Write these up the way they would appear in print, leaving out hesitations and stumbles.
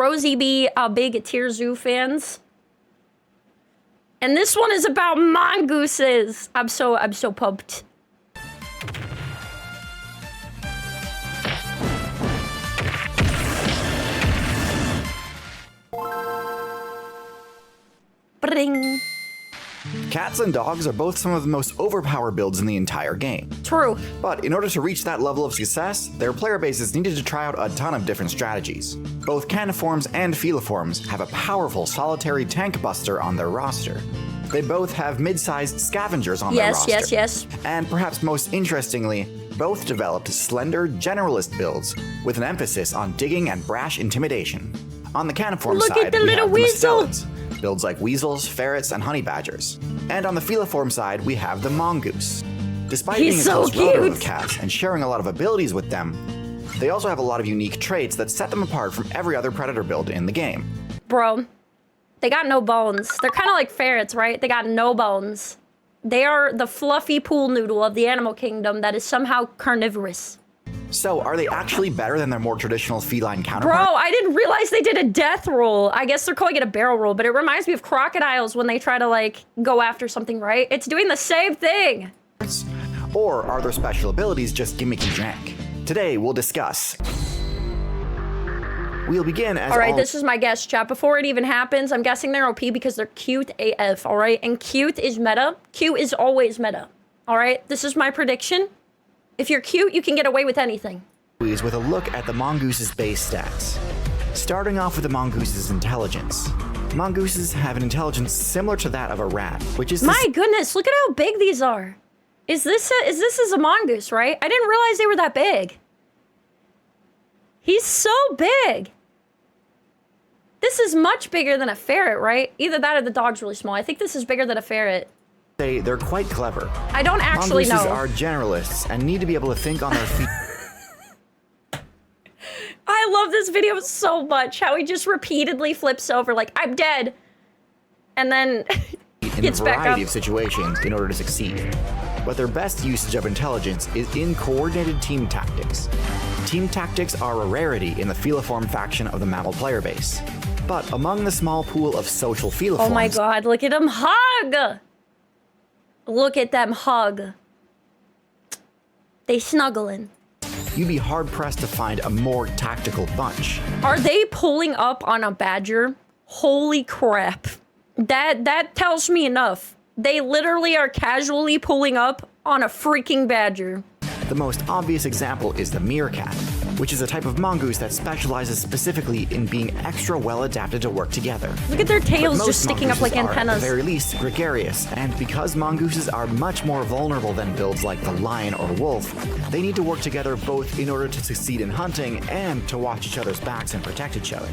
Rosie B, big TierZoo fans. And this one is about mongooses. I'm so pumped. Bring. Cats and dogs are both some of the most overpowered builds in the entire game. True. But in order to reach that level of success, their player bases needed to try out a ton of different strategies. Both caniforms and feliforms have a powerful solitary tank buster on their roster. They both have mid-sized scavengers on their roster. Yes. And perhaps most interestingly, both developed slender generalist builds with an emphasis on digging and brash intimidation. On the caniform Look side, at the we little have the weasel. mustelids, builds like weasels, ferrets, and honey badgers. And on the feliform side, we have the mongoose. Despite being a so close relative cute. of cats and sharing a lot of abilities with them, they also have a lot of unique traits that set them apart from every other predator build in the game. Bro, they got no bones. They're kind of like ferrets, right? They got no bones. They are the fluffy pool noodle of the animal kingdom that is somehow carnivorous. So, are they actually better than their more traditional feline Bro, counterparts? I didn't realize they did a death roll. I guess they're calling it a barrel roll, but it reminds me of crocodiles when they try to, like, go after something, right? It's doing the same thing. Or are their special abilities just gimmicky jank? Today, we'll discuss. We'll begin as Alright, this is my guess, chat. Before it even happens, I'm guessing they're OP because they're cute AF, alright? And cute is meta. Cute is always meta. Alright, this is my prediction. If you're cute, you can get away with anything. with a look at the mongoose's base stats. Starting off with the mongoose's intelligence. Mongooses have an intelligence similar to that of a rat, which is My goodness, look at how big these are. Is this a mongoose, right? I didn't realize they were that big. He's so big. This is much bigger than a ferret, right? Either that or the dog's really small. I think this is bigger than a ferret. they're quite clever. I don't actually Mongooses know. are generalists and need to be able to think on their feet. I love this video so much. How he just repeatedly flips over like, I'm dead. And then in a gets back up. variety of situations in order to succeed. But their best usage of intelligence is in coordinated team tactics. Team tactics are a rarity in the feliform faction of the mammal player base. But among the small pool of social feliforms, Oh my god, look at him hug! Look at them hug. They snuggling. you'd be hard-pressed to find a more tactical bunch. Are they pulling up on a badger? Holy crap. That tells me enough. They literally are casually pulling up on a freaking badger. The most obvious example is the meerkat, which is a type of mongoose that specializes specifically in being extra well adapted to work together. Look at their But tails most just sticking up like mongooses are, at antennas. the very least, gregarious, and because mongooses are much more vulnerable than builds like the lion or wolf, they need to work together both in order to succeed in hunting and to watch each other's backs and protect each other.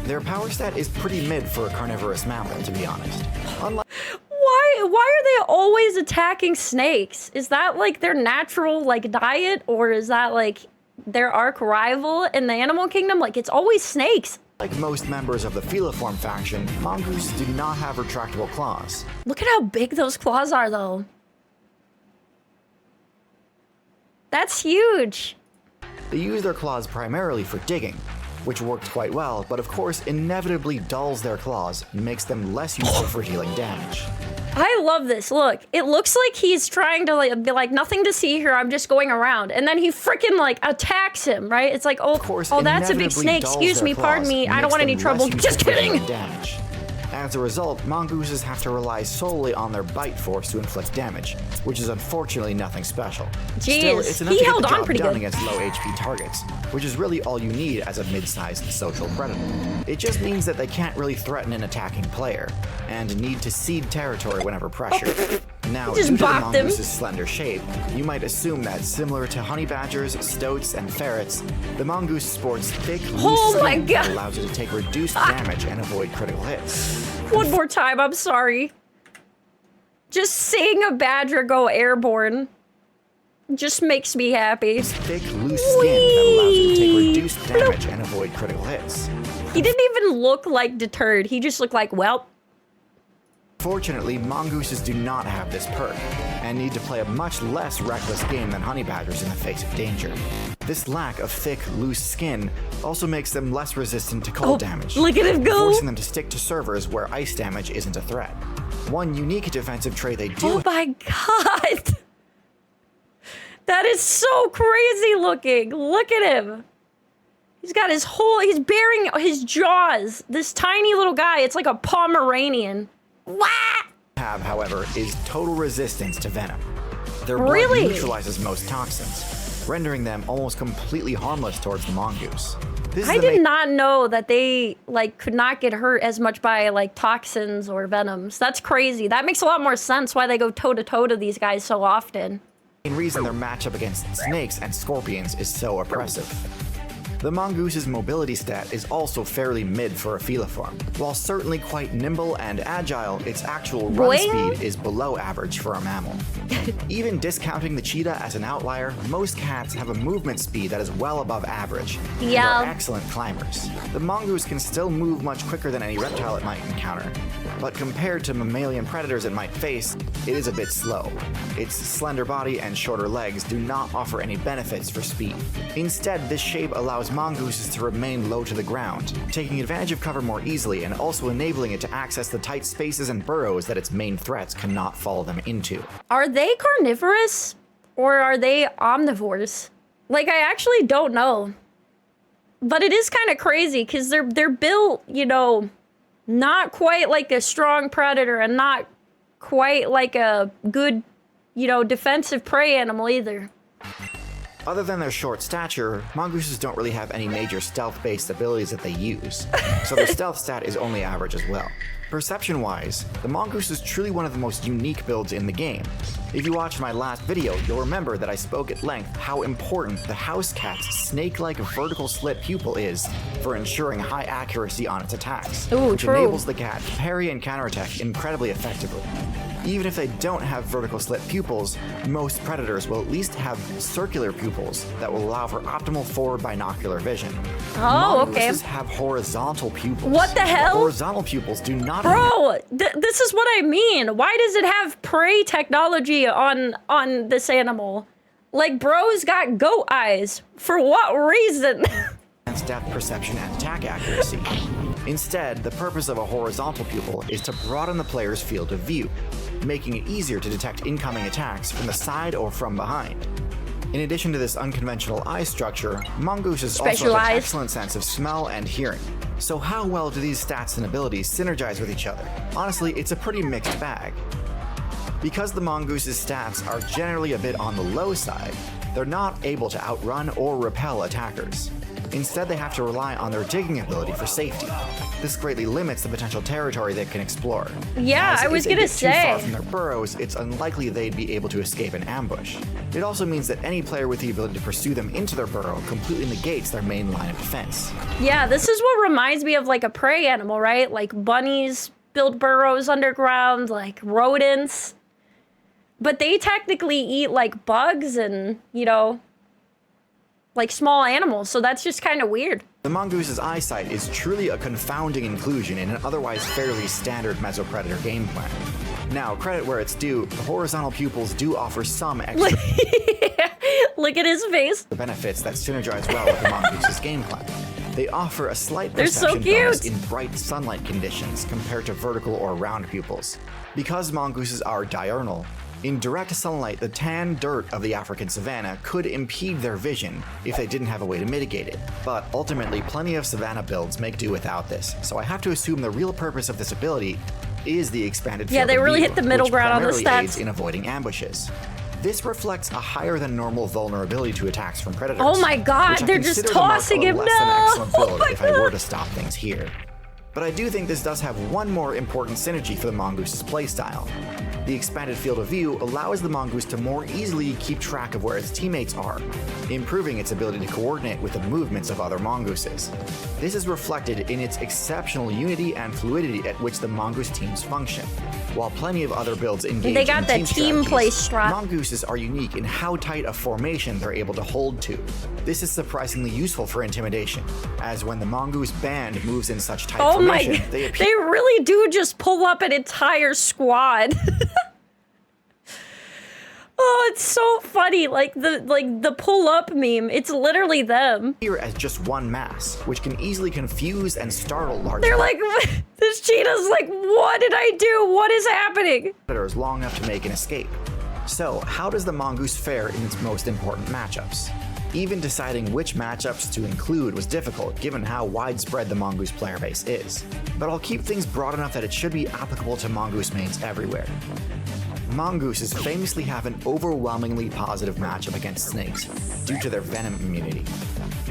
Their power stat is pretty mid for a carnivorous mammal, to be honest. Unlike Why are they always attacking snakes? Is that like their natural like diet, or is that like their arch rival in the animal kingdom? Like it's always snakes. most members of the feliform faction, mongooses do not have retractable claws. Look at how big those claws are though. That's huge. They use their claws primarily for digging, which works quite well, but of course inevitably dulls their claws and makes them less useful for dealing damage. I love this. Look, it looks like he's trying to like be like, nothing to see here, I'm just going around. And then he freaking like attacks him, right? It's like, oh, Course, oh, that's a big inevitably snake. dulls Excuse their me, pardon claws me. and I don't makes want any them trouble. less Just useful for kidding. dealing damage. As a result, mongooses have to rely solely on their bite force to inflict damage, which is unfortunately nothing special. Still, Jeez, it's enough he to get held the on job pretty done good. against low HP targets, which is really all you need as a mid-sized social predator. It just means that they can't really threaten an attacking player, and need to cede territory whenever pressured. Now, Just due to the bopped him. mongoose's slender shape, you might assume that similar to honey badgers, stoats, and ferrets, the mongoose sports thick, loose Oh my skin that God. allows it to take reduced damage and avoid critical hits. One more time, I'm sorry. Just seeing a badger go airborne just makes me happy. Thick, loose skin that allows it to take reduced damage and avoid critical hits. He didn't even look like deterred. He just looked like, well, Fortunately, mongooses do not have this perk, and need to play a much less reckless game than honey badgers in the face of danger. This lack of thick, loose skin also makes them less resistant to cold damage, look at him go! forcing them to stick to servers where ice damage isn't a threat. One unique defensive trait they do. Oh my god! That is so crazy looking. Look at him. He's got his whole, he's bearing his jaws. This tiny little guy, it's like a Pomeranian. Wah! Have, however, is total resistance to venom. Their blood Really? neutralizes most toxins, rendering them almost completely harmless towards the mongoose. This is I the did not know that they like could not get hurt as much by like toxins or venoms. That's crazy. That makes a lot more sense why they go toe to toe to these guys so often. main reason their matchup against snakes and scorpions is so oppressive. The mongoose's mobility stat is also fairly mid for a feliform. While certainly quite nimble and agile, its actual run speed is below average for a mammal. Even discounting the cheetah as an outlier, most cats have a movement speed that is well above average and are excellent climbers. The mongoose can still move much quicker than any reptile it might encounter, but compared to mammalian predators it might face, it is a bit slow. Its slender body and shorter legs do not offer any benefits for speed. Instead, this shape allows mongooses to remain low to the ground, taking advantage of cover more easily and also enabling it to access the tight spaces and burrows that its main threats cannot follow them into. Are they carnivorous or are they omnivores? Like, I actually don't know. But it is kind of crazy because they're built, you know, not quite like a strong predator and not quite like a good, you know, defensive prey animal either. Other than their short stature, mongooses don't really have any major stealth-based abilities that they use, so their stealth stat is only average as well. Perception-wise, the mongoose is truly one of the most unique builds in the game. If you watched my last video, you'll remember that I spoke at length how important the house cat's snake-like vertical slit pupil is for ensuring high accuracy on its attacks, which enables the cat to parry and counterattack incredibly effectively. Even if they don't have vertical slit pupils, most predators will at least have circular pupils that will allow for optimal forward binocular vision. Oh, okay. Mongooses have horizontal pupils. What the hell? Horizontal pupils do not. Bro, this is what I mean. Why does it have prey technology on this animal? Like, bro's got goat eyes. For what reason? Depth perception and attack accuracy. Instead, the purpose of a horizontal pupil is to broaden the player's field of view, making it easier to detect incoming attacks from the side or from behind. In addition to this unconventional eye structure, mongooses also have an excellent sense of smell and hearing. So how well do these stats and abilities synergize with each other? Honestly, it's a pretty mixed bag. Because the mongoose's stats are generally a bit on the low side, they're not able to outrun or repel attackers. Instead, they have to rely on their digging ability for safety. This greatly limits the potential territory they can explore. Yeah, I was gonna say. If they get too far from their burrows, it's unlikely they'd be able to escape an ambush. It also means that any player with the ability to pursue them into their burrow completely negates their main line of defense. Yeah, this is what reminds me of like a prey animal, right? Like bunnies build burrows underground, like rodents. But they technically eat like bugs and, you know, like small animals, so that's just kind of weird. The mongoose's eyesight is truly a confounding inclusion in an otherwise fairly standard mesopredator game plan. Now, credit where it's due, the horizontal pupils do offer some extra Look at his face. The benefits that synergize well with the mongoose's game plan. They offer a slight They're so perception cute. bonus in bright sunlight conditions compared to vertical or round pupils. Because mongooses are diurnal, in direct sunlight, the tan dirt of the African savanna could impede their vision if they didn't have a way to mitigate it. But ultimately, plenty of savanna builds make do without this, so I have to assume the real purpose of this ability is the expanded field they of really view, hit the middle which ground on the primarily stats. aids in avoiding ambushes. This reflects a higher than normal vulnerability to attacks from predators. Oh my god, which I they're just consider the mark tossing of a him less than now. excellent build Oh my if I were god. to stop things here. But I do think this does have one more important synergy for the mongoose's playstyle. The expanded field of view allows the mongoose to more easily keep track of where its teammates are, improving its ability to coordinate with the movements of other mongooses. This is reflected in its exceptional unity and fluidity at which the mongoose teams function. While plenty of other builds engage They got in the team team play strategies, strat. mongooses are unique in how tight a formation they're able to hold to. This is surprisingly useful for intimidation, as when the mongoose band moves in such tight formation, they appear. They really do just pull up an entire squad. Oh, That's so funny. Like the pull up meme. It's literally them. Here as just one mass, which can easily confuse and startle large They're like, this cheetah's like, what did I do? What is happening? predators long enough to make an escape. So, how does the mongoose fare in its most important matchups? Even deciding which matchups to include was difficult given how widespread the mongoose player base is. But I'll keep things broad enough that it should be applicable to mongoose mains everywhere. Mongooses famously have an overwhelmingly positive matchup against snakes due to their venom immunity.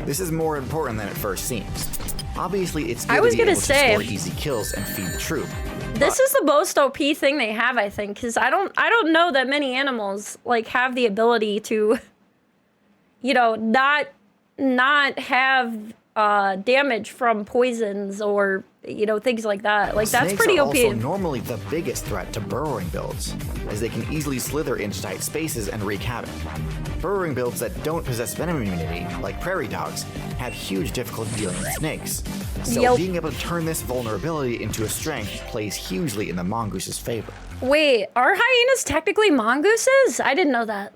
This is more important than it first seems. Obviously, it's good to be able to score easy kills and feed the troop. This is the most OP thing they have, I think, because I don't know that many animals like have the ability to, you know, not have damage from poisons or, you know, things like that. Like that's pretty OP. Snakes are also normally the biggest threat to burrowing builds, as they can easily slither into tight spaces and wreak havoc. Burrowing builds that don't possess venom immunity, like prairie dogs, have huge difficulty dealing with snakes. So being able to turn this vulnerability into a strength plays hugely in the mongoose's favor. Wait, are hyenas technically mongooses? I didn't know that.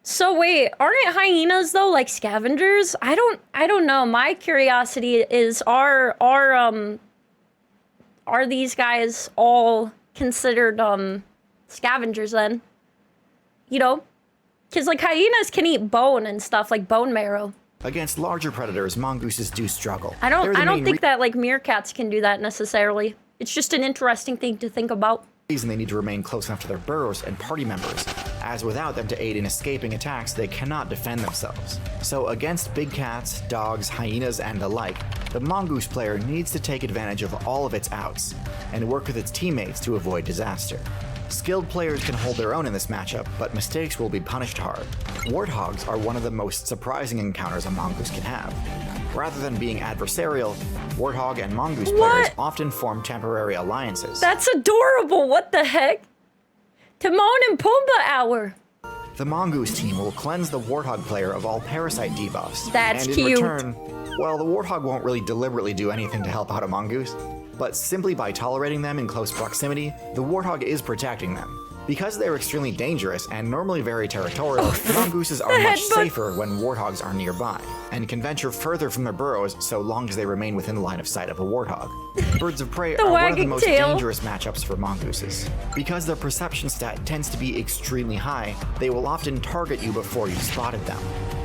So wait, aren't hyenas though like scavengers? I don't know. My curiosity is are these guys all considered scavengers then? You know? Cuz like hyenas can eat bone and stuff, like bone marrow. Against larger predators, mongooses do struggle. I don't think that like meerkats can do that necessarily. It's just an interesting thing to think about. Reason they need to remain close enough to their burrows and party members, as without them to aid in escaping attacks, they cannot defend themselves. So against big cats, dogs, hyenas, and the like, the mongoose player needs to take advantage of all of its outs and work with its teammates to avoid disaster. Skilled players can hold their own in this matchup, but mistakes will be punished hard. Warthogs are one of the most surprising encounters a mongoose can have. Rather than being adversarial, warthog and mongoose players often form temporary alliances. That's adorable! What the heck? Timon and Pumbaa hour! The mongoose team will cleanse the warthog player of all parasite debuffs. That's and in cute. return, well, the warthog won't really deliberately do anything to help out a mongoose, but simply by tolerating them in close proximity, the warthog is protecting them. Because they're extremely dangerous and normally very territorial, mongooses are much safer when warthogs are nearby, and can venture further from their burrows so long as they remain within the line of sight of a warthog. Birds of prey are one of the most dangerous matchups for mongooses. Because their perception stat tends to be extremely high, they will often target you before you've spotted them,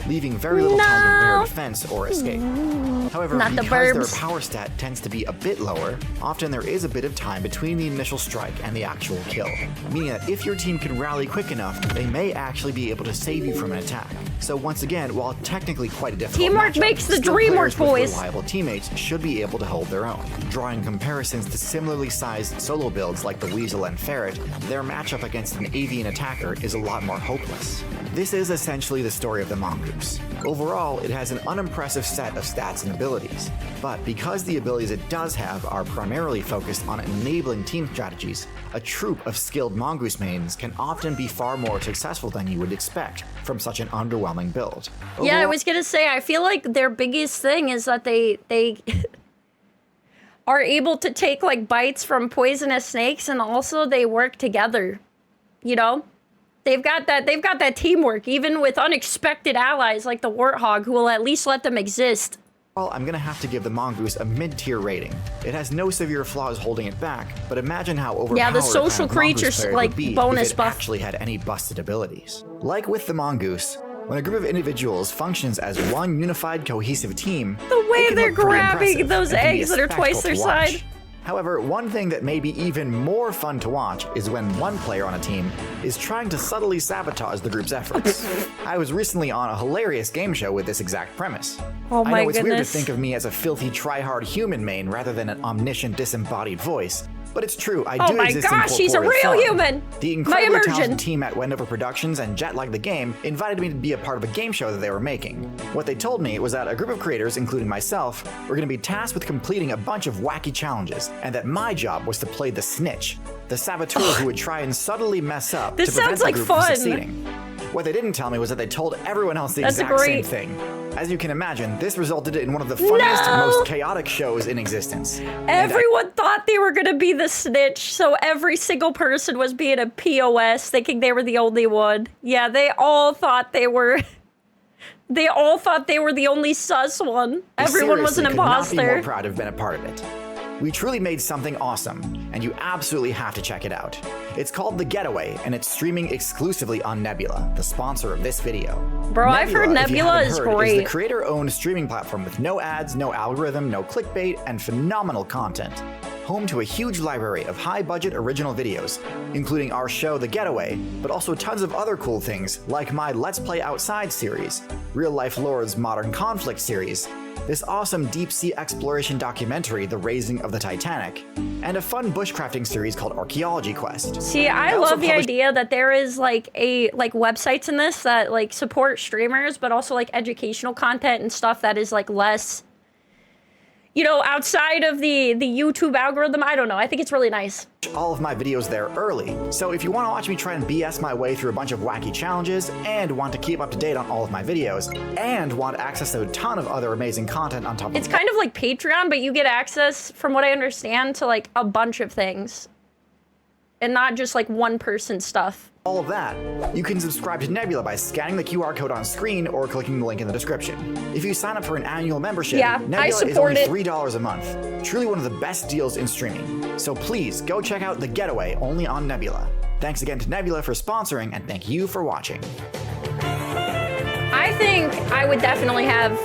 leaving very little time to prepare defense or escape. However, because their power stat tends to be a bit lower, often there is a bit of time between the initial strike and the actual kill, meaning that if your team can rally quick enough, they may actually be able to save you from an attack. So once again, while technically quite a difficult teamwork makes the dream work, boys. Reliable teammates should be able to hold their own. Drawing comparisons to similarly sized solo builds like the weasel and ferret, their matchup against an avian attacker is a lot more hopeless. This is essentially the story of the mongoose. Overall, it has an unimpressive set of stats and abilities, but because the abilities it does have are primarily focused on enabling team strategies, a troop of skilled mongoose mains can often be far more successful than you would expect from such an underwhelming build. Yeah, I was gonna say, I feel like their biggest thing is that they are able to take like bites from poisonous snakes, and also they work together, you know? They've got that teamwork, even with unexpected allies like the warthog, who will at least let them exist. Well, I'm gonna have to give the mongoose a mid-tier rating. It has no severe flaws holding it back, but imagine how overpowered the social creatures like bonus buff actually had any busted abilities. Like with the mongoose, when a group of individuals functions as one unified, cohesive team, the way they're grabbing those eggs that are twice their size. However, one thing that may be even more fun to watch is when one player on a team is trying to subtly sabotage the group's efforts. I was recently on a hilarious game show with this exact premise. Oh my I know it's weird to goodness. think of me as a filthy try-hard human main rather than an omniscient disembodied voice, but it's true, I do exist in corporeal form. She's a real human! The incredibly talented team at Wendover Productions and Jet Like the Game invited me to be a part of a game show that they were making. What they told me was that a group of creators, including myself, were going to be tasked with completing a bunch of wacky challenges, and that my job was to play the snitch, the saboteur who would try and subtly mess up to prevent the group from succeeding. What they didn't tell me was that they told everyone else the exact same thing. As you can imagine, this resulted in one of the funniest, most chaotic shows in existence. Everyone thought they were gonna be the snitch, so every single person was being a POS, thinking they were the only one. Yeah, they all thought they were... They all thought they were the only sus one. Everyone was an imposter. Could not be more proud to have been a part of it. We truly made something awesome, and you absolutely have to check it out. It's called The Getaway, and it's streaming exclusively on Nebula, the sponsor of this video. Bro, I've heard Nebula is great. Is the creator-owned streaming platform with no ads, no algorithm, no clickbait, and phenomenal content. Home to a huge library of high-budget original videos, including our show The Getaway, but also tons of other cool things like my Let's Play Outside series, Real Life Lore's Modern Conflict series, this awesome deep-sea exploration documentary, The Raising of the Titanic, and a fun bushcrafting series called Archaeology Quest. See, I love the idea that there is like websites in this that like support streamers, but also like educational content and stuff that is like less, you know, outside of the YouTube algorithm. I don't know. I think it's really nice. All of my videos there early. So if you want to watch me try and BS my way through a bunch of wacky challenges and want to keep up to date on all of my videos and want access to a ton of other amazing content on top of it. It's kind of like Patreon, but you get access, from what I understand, to like a bunch of things. And not just like one person stuff. All of that, you can subscribe to Nebula by scanning the QR code on screen or clicking the link in the description. If you sign up for an annual membership, Nebula is only $3 a month. Truly one of the best deals in streaming. So please go check out The Getaway only on Nebula. Thanks again to Nebula for sponsoring, and thank you for watching. I think I would definitely have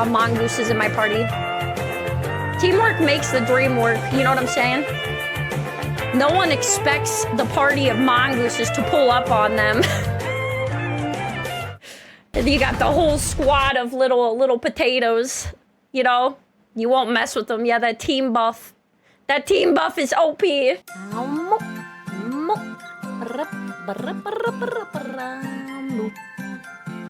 mongooses in my party. Teamwork makes the dream work, you know what I'm saying? No one expects the party of mongooses to pull up on them. You got the whole squad of little potatoes, you know? You won't mess with them. Yeah, that team buff. That team buff is OP.